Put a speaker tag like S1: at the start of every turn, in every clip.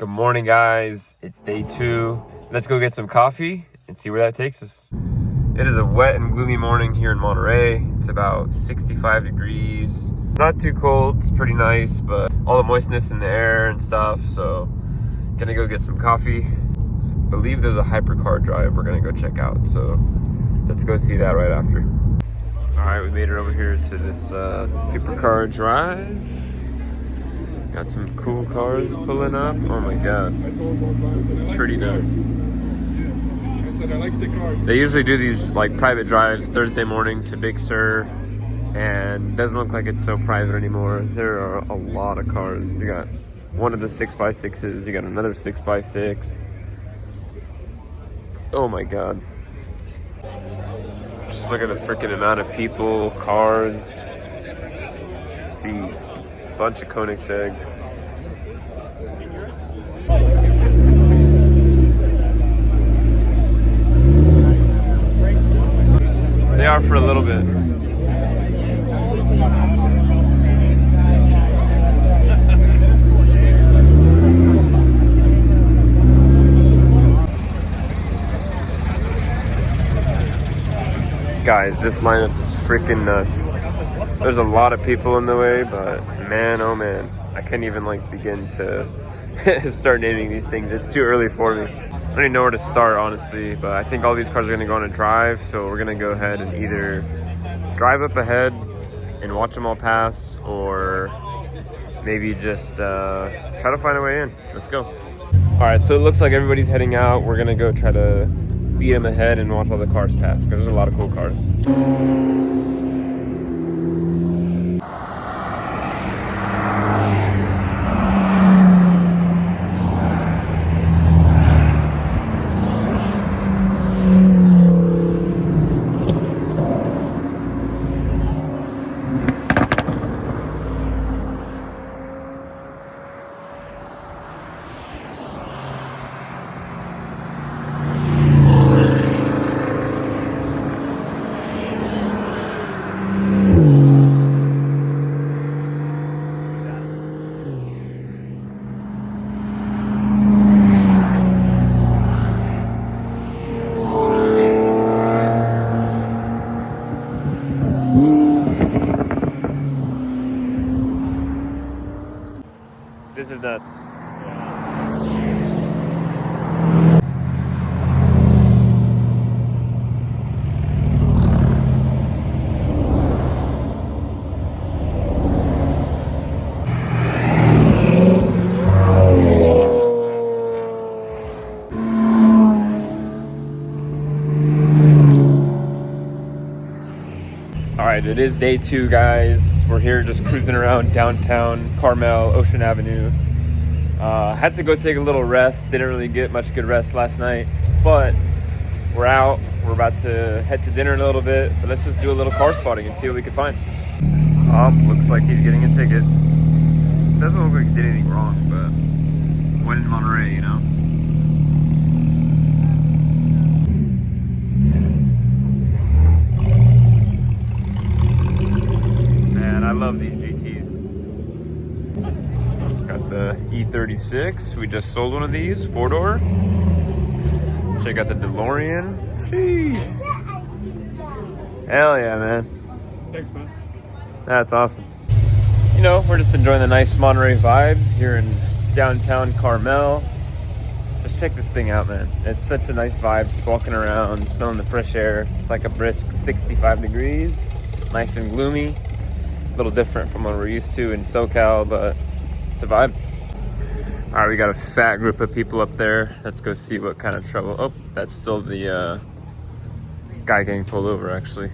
S1: Good morning, guys. It's day 2. Let's go get some coffee and see where that takes us. It is a wet and gloomy morning here in Monterey. It's about 65 degrees. Not too cold, it's pretty nice, but all the moistness in the air and stuff, so gonna go get some coffee. I believe there's a hypercar drive we're gonna go check out, so let's go see that right after. All right, we made it over here to this supercar drive. Got some cool cars pulling up. Oh my god, pretty nuts.
S2: I said I like the car.
S1: They usually do these like private drives Thursday morning to Big Sur, and it doesn't look like it's so private anymore. There are a lot of cars. You got one of the 6x6s, you got another 6x6. Oh my god. Just look at the freaking amount of people, cars. Jeez. Bunch of Koenigsegg's. They are for a little bit. Guys, this lineup is freaking nuts. There's a lot of people in the way, but man, oh man, I can't even like begin to start naming these things. It's too early for me. I don't even know where to start, honestly, but I think all these cars are gonna go on a drive, so we're gonna go ahead and either drive up ahead and watch them all pass, or maybe just try to find a way in. Let's go. All right, so it looks like everybody's heading out. We're gonna go try to beat them ahead and watch all the cars pass, because there's a lot of cool cars. This is nuts. All right, it is day 2, guys. We're here just cruising around downtown Carmel, Ocean Avenue. Had to go take a little rest. Didn't really get much good rest last night, but we're out. We're about to head to dinner in a little bit, but let's just do a little car spotting and see what we can find. Looks like he's getting a ticket. Doesn't look like he did anything wrong, but when in Monterey, you know? Man, I love these GTs. Got the E36. We just sold one of these, 4-door. Check out the DeLorean. Sheesh. Hell yeah, man.
S2: Thanks, man.
S1: That's awesome. You know, we're just enjoying the nice Monterey vibes here in downtown Carmel. Just check this thing out, man. It's such a nice vibe, just walking around, smelling the fresh air. It's like a brisk 65 degrees, nice and gloomy. A little different from what we're used to in SoCal, but it's a vibe. All right, we got a fat group of people up there. Let's go see what kind of trouble. Oh, that's still the guy getting pulled over, actually.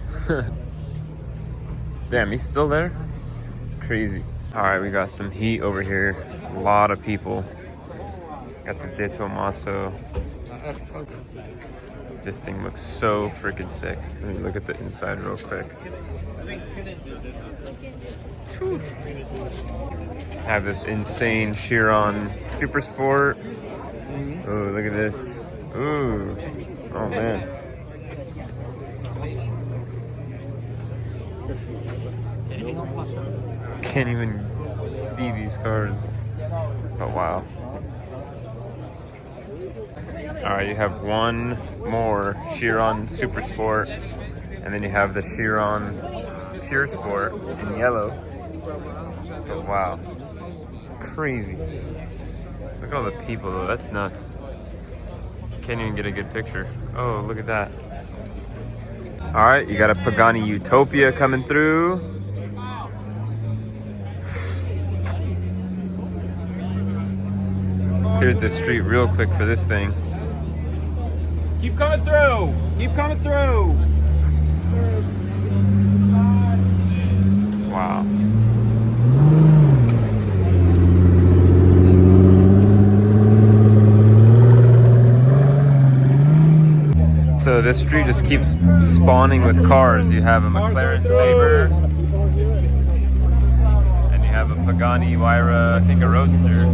S1: Damn, he's still there? Crazy. All right, we got some heat over here. A lot of people. Got the De Tomaso. This thing looks so freaking sick. Let me look at the inside real quick. Whew. I have this insane Chiron Super Sport. Oh, look at this. Ooh. Oh, man. Can't even see these cars. Oh, wow. All right, you have one more Chiron Super Sport, and then you have the Chiron Pure Sport in yellow. But wow, crazy. Look at all the people though, that's nuts. Can't even get a good picture. Oh, look at that. All right, you got a Pagani Utopia coming through. Cleared the street real quick for this thing.
S2: Keep coming through. Keep coming through.
S1: Wow. So this street just keeps spawning with cars. You have a McLaren Sabre, and you have a Pagani Huayra, I think a Roadster.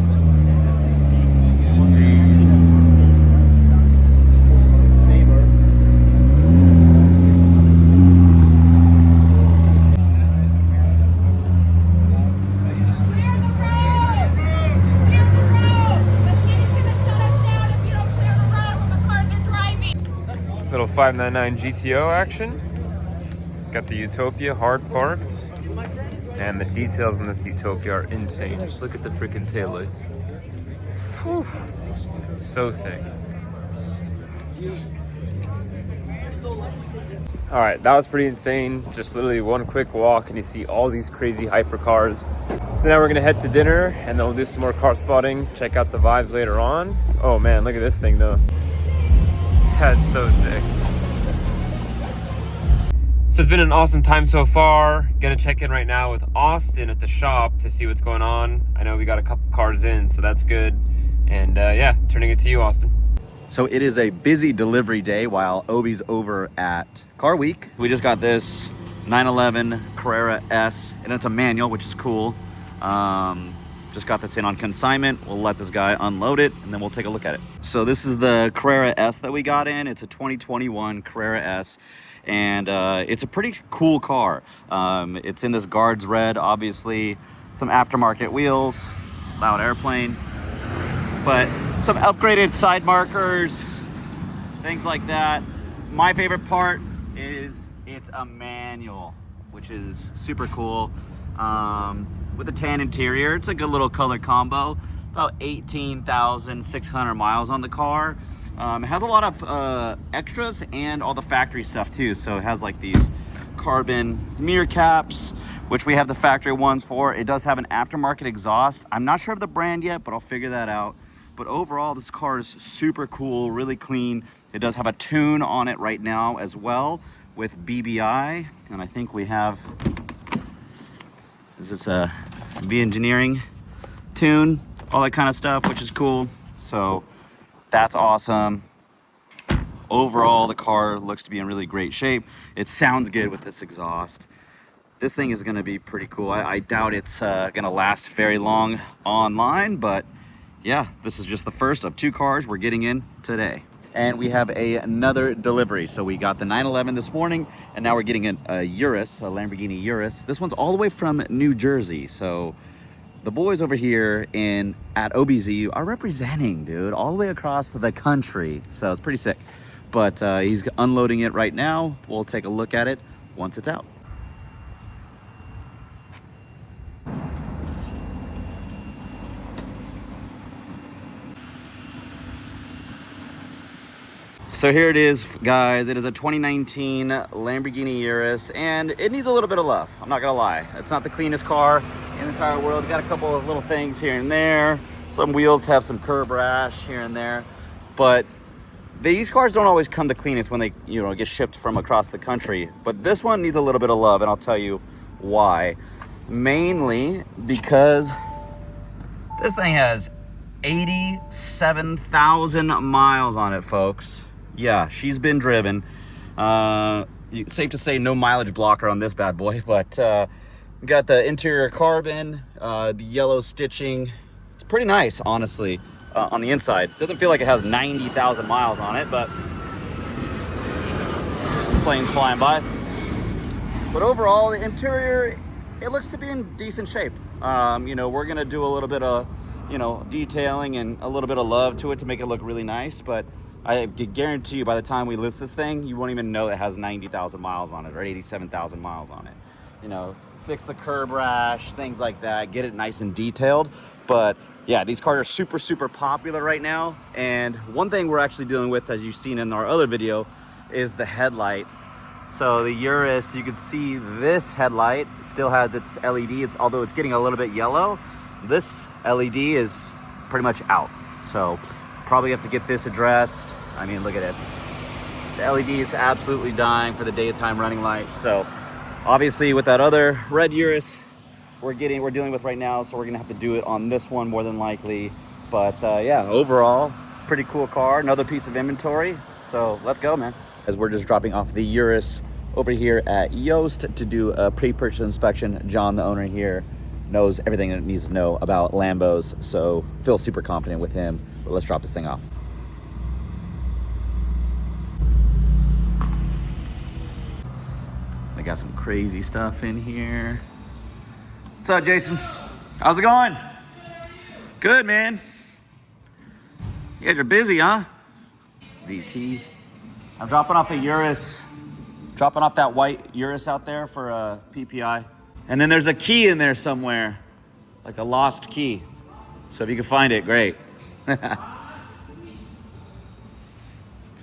S1: Little 599 GTO action. Got the Utopia hard parked. And the details on this Utopia are insane. Just look at the freaking taillights. Whew. So sick. All right, that was pretty insane. Just literally one quick walk and you see all these crazy hypercars. So now we're gonna head to dinner and then we'll do some more car spotting. Check out the vibes later on. Oh man, look at this thing though. That's so sick. So it's been an awesome time so far. Gonna check in right now with Austin at the shop to see what's going on. I know we got a couple cars in, so that's good. And yeah, turning it to you, Austin.
S3: So it is a busy delivery day while Obi's over at Car Week. We just got this 911 Carrera S, and it's a manual, which is cool. Just got this in on consignment. We'll let this guy unload it and then we'll take a look at it. So this is the Carrera S that we got in. It's a 2021 Carrera S, and it's a pretty cool car. It's in this Guards Red, obviously. Some aftermarket wheels, loud airplane, but some upgraded side markers, things like that. My favorite part is it's a manual, which is super cool. With a tan interior, it's a good little color combo. About 18,600 miles on the car. It has a lot of extras and all the factory stuff too. So it has like these carbon mirror caps, which we have the factory ones for. It does have an aftermarket exhaust. I'm not sure of the brand yet, but I'll figure that out. But overall, this car is super cool, really clean. It does have a tune on it right now as well with BBI. And I think we have, this is a B-Engineering tune, all that kind of stuff, which is cool. So that's awesome. Overall, the car looks to be in really great shape. It sounds good with this exhaust. This thing is gonna be pretty cool. I doubt it's gonna last very long online, but yeah, this is just the first of 2 cars we're getting in today. And we have another delivery. So we got the 911 this morning, and now we're getting a Urus, a Lamborghini Urus. This one's all the way from New Jersey. So the boys over here at OBZU are representing, dude, all the way across the country. So it's pretty sick. But he's unloading it right now. We'll take a look at it once it's out. So here it is, guys. It is a 2019 Lamborghini Urus, and it needs a little bit of love. I'm not gonna lie. It's not the cleanest car in the entire world. We got a couple of little things here and there. Some wheels have some curb rash here and there, but these cars don't always come the cleanest when they, get shipped from across the country. But this one needs a little bit of love, and I'll tell you why. Mainly because this thing has 87,000 miles on it, folks. Yeah, she's been driven. Safe to say no mileage blocker on this bad boy, but we got the interior carbon, the yellow stitching. It's pretty nice, honestly, on the inside. Doesn't feel like it has 90,000 miles on it, but planes flying by. But overall, the interior, it looks to be in decent shape. We're gonna do a little bit of you know, detailing and a little bit of love to it to make it look really nice. But I guarantee you, by the time we list this thing, you won't even know it has 90,000 miles on it or 87,000 miles on it. You know, fix the curb rash, things like that, get it nice and detailed. But yeah, these cars are super, super popular right now. And one thing we're actually dealing with, as you've seen in our other video, is the headlights. So the Hyoercar, you can see this headlight still has its LED. Although it's getting a little bit yellow, this LED is pretty much out. So probably have to get this addressed. I mean, look at it. The LED is absolutely dying for the daytime running lights. So obviously with that other red Hyoercar we're dealing with right now, so we're gonna have to do it on this one more than likely. But yeah, overall, pretty cool car, another piece of inventory. So let's go, man. As we're just dropping off the Hyoercar over here at Yoast to do a pre-purchase inspection. John, the owner here, knows everything it needs to know about Lambos, so feel super confident with him. But let's drop this thing off. They got some crazy stuff in here. What's up, Jason? How's it going? Good, man. You guys are busy, huh? VT. I'm dropping off a Hyoercar, dropping off that white Hyoercar out there for a PPI. And then there's a key in there somewhere, like a lost key. So if you can find it, great. Got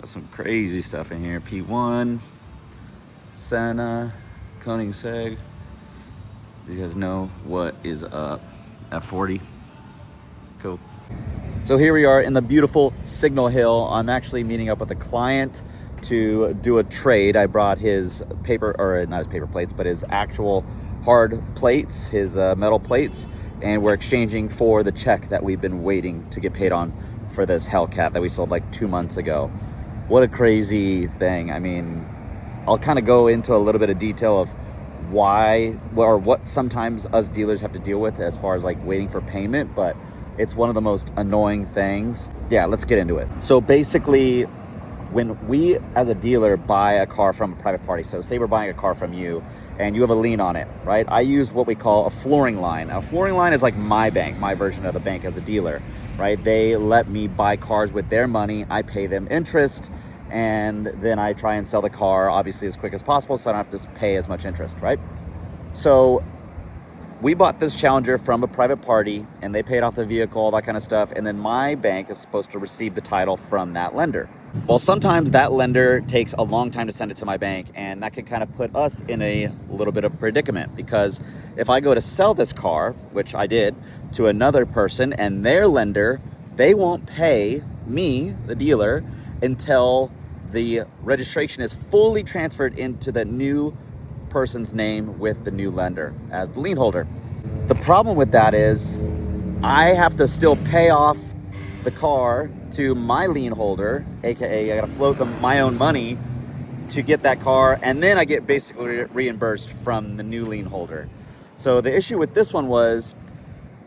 S3: some crazy stuff in here. P1, Senna, Koenigsegg. These guys know what is up. F40. Cool. So here we are in the beautiful Signal Hill. I'm actually meeting up with a client to do a trade. I brought his paper, or not his paper plates, but his actual hard plates, his metal plates, and we're exchanging for the check that we've been waiting to get paid on for this Hellcat that we sold like 2 months ago. What a crazy thing. I mean, I'll kind of go into a little bit of detail of why, or what sometimes us dealers have to deal with as far as like waiting for payment, but it's one of the most annoying things. Yeah, let's get into it. So basically, when we as a dealer buy a car from a private party, so say we're buying a car from you and you have a lien on it, right? I use what we call a flooring line. Now, a flooring line is like my bank, my version of the bank as a dealer, right? They let me buy cars with their money. I pay them interest, and then I try and sell the car obviously as quick as possible so I don't have to pay as much interest, right? So we bought this Challenger from a private party and they paid off the vehicle, all that kind of stuff. And then my bank is supposed to receive the title from that lender. Well, sometimes that lender takes a long time to send it to my bank, and that could kind of put us in a little bit of predicament, because if I go to sell this car, which I did, to another person and their lender, they won't pay me, the dealer, until the registration is fully transferred into the new person's name with the new lender as the lien holder. The problem with that is I have to still pay off the car to my lien holder, aka I gotta float my own money to get that car, and then I get basically reimbursed from the new lien holder. So the issue with this one was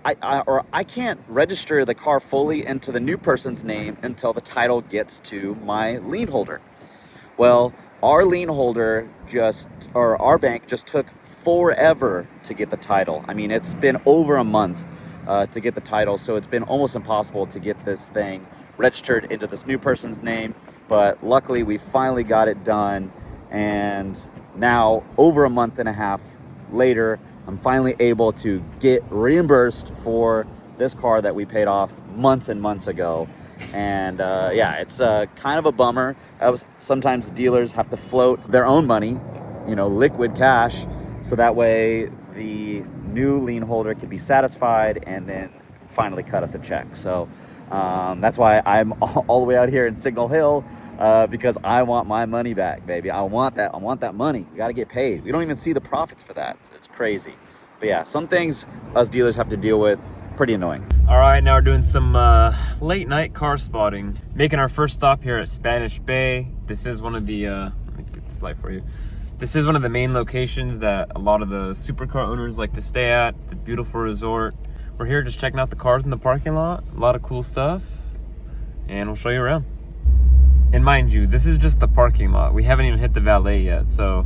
S3: I can't register the car fully into the new person's name until the title gets to my lien holder. Well, our lien holder our bank just took forever to get the title. I mean, it's been over a month to get the title, so it's been almost impossible to get this thing registered into this new person's name. But luckily, we finally got it done, and now over a month and a half later, I'm finally able to get reimbursed for this car that we paid off months and months ago. And yeah, it's kind of a bummer. Sometimes dealers have to float their own money, you know, liquid cash, so that way the new lien holder can be satisfied and then finally cut us a check. So that's why I'm all the way out here in Signal Hill, because I want my money back, baby. I want that money. We got to get paid. We don't even see the profits for that. It's crazy. But yeah, some things us dealers have to deal with. Pretty annoying.
S1: All right, now we're doing some late night car spotting. Making our first stop here at Spanish Bay. This is one of the, let me get this light for you. This is one of the main locations that a lot of the supercar owners like to stay at. It's a beautiful resort. We're here just checking out the cars in the parking lot. A lot of cool stuff. And we'll show you around. And mind you, this is just the parking lot. We haven't even hit the valet yet. So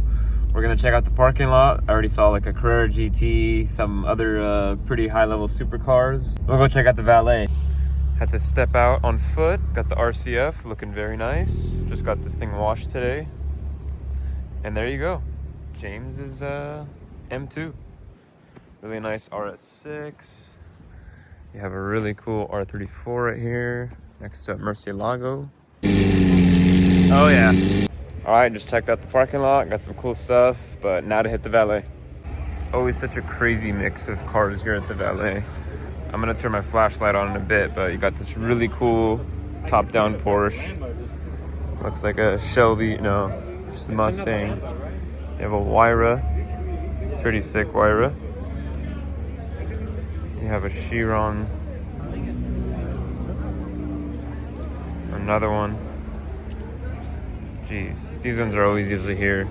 S1: We're gonna check out the parking lot. I already saw like a Carrera GT, some other pretty high-level supercars. We'll go check out the valet. Had to step out on foot. Got the RCF, looking very nice. Just got this thing washed today. And there you go. James's M2. Really nice RS6. You have a really cool R34 right here next to Murcielago. Oh yeah. All right, just checked out the parking lot. Got some cool stuff, but now to hit the valet. It's always such a crazy mix of cars here at the valet. I'm gonna turn my flashlight on in a bit, but you got this really cool top-down Porsche. Looks like a Shelby, no, just a Mustang. You have a Huayra, pretty sick Huayra. You have a Chiron. Another one. Jeez, these ones are always usually here.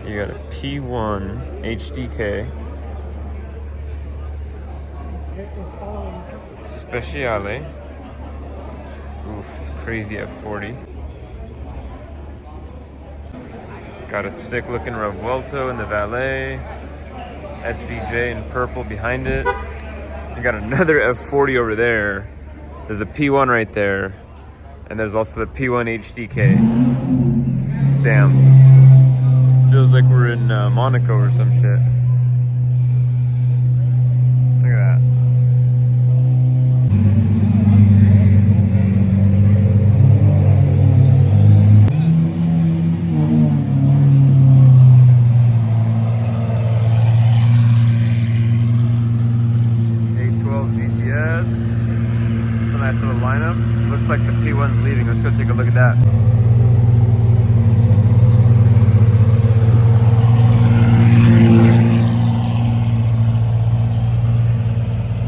S1: You got a P1 HDK. Speciale. Oof, crazy F40. Got a sick looking Revuelto in the valet. SVJ in purple behind it. You got another F40 over there. There's a P1 right there. And there's also the P1 HDK. Damn. Feels like we're in Monaco or some shit. Look at that. Nice little lineup. Looks like the P1's leaving. Let's go take a look at that.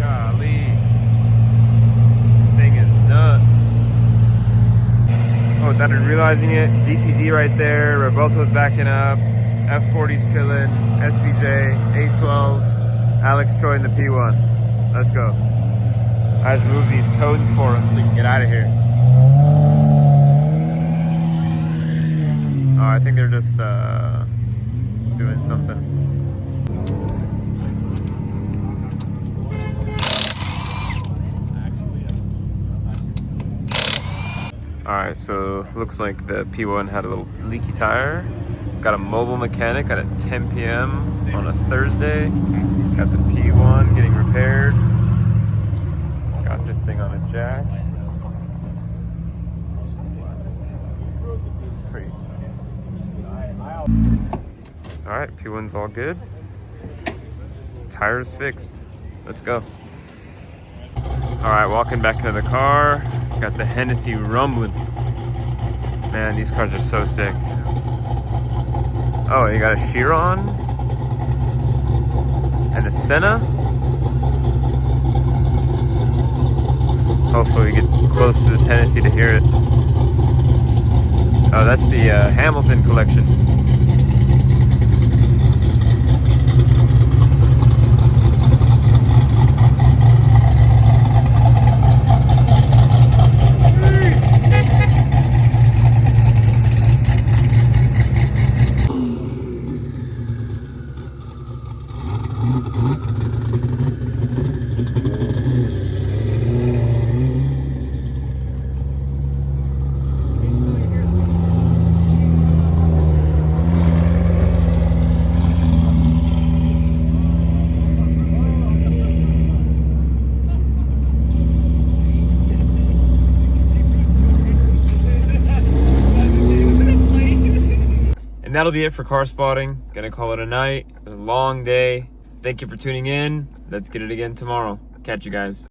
S1: Golly. Thing is nuts. Oh, without even realizing it, GTD right there. Revuelto's backing up. F40's chilling. SVJ, 812. Alex Troy in the P1. Let's go. I just moved these cones for him so he can get out of here. Oh, I think they're just doing something. Alright, so looks like the P1 had a little leaky tire. Got a mobile mechanic at 10 p.m. on a Thursday. Got the P1 getting repaired. Got this thing on a jack. Pretty. Alright, P1's all good. Tires fixed. Let's go. Alright, walking back to the car. Got the Hennessy rumbling. Man, these cars are so sick. Oh, you got a Chiron and a Senna. Hopefully we get close to this Hennessy to hear it. Oh, that's the Hamilton collection. And that'll be it for car spotting. Gonna call it a night. It was a long day. Thank you for tuning in. Let's get it again tomorrow. Catch you guys.